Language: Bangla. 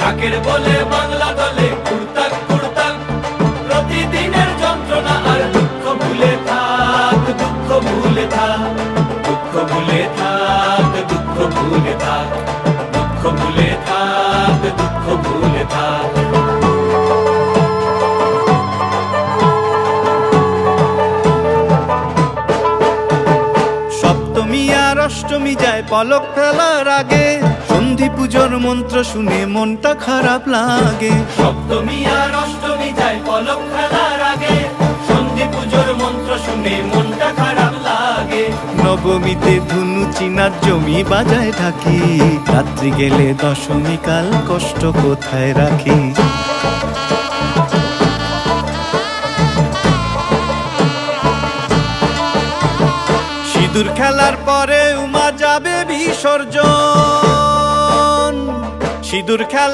ডাকের বলে বাংলা দলে কুড়তাক কুড়তাক, প্রতিদিনের যন্ত্রণা আর দুঃখ ভুলে থাক, দুঃখ ভুলে থাক, দুঃখ ভুলে থাক, দুঃখ ভুলে থাক, দুঃখ ভুলে থাক, দুঃখ ভুলে থাক। সপ্তমী আর অষ্টমী যায় পলক ফেলার আগে, সন্ধি পুজোর মন্ত্র শুনে মনটা খারাপ লাগে। সপ্তমী আর অষ্টমী যায় পলক ফেলার আগে, সন্ধি পুজোর মন্ত্র শুনে মনটা খারাপ লাগে। নবমীতে ধুনু চিনার জমি বাজায় থাকি, রাত্রি গেলে দশমী কাল কষ্ট কোথায় রাখি। সিঁদুর খেলার পরে উমা যাবে বিসর্জন, সিঁদুর খেলা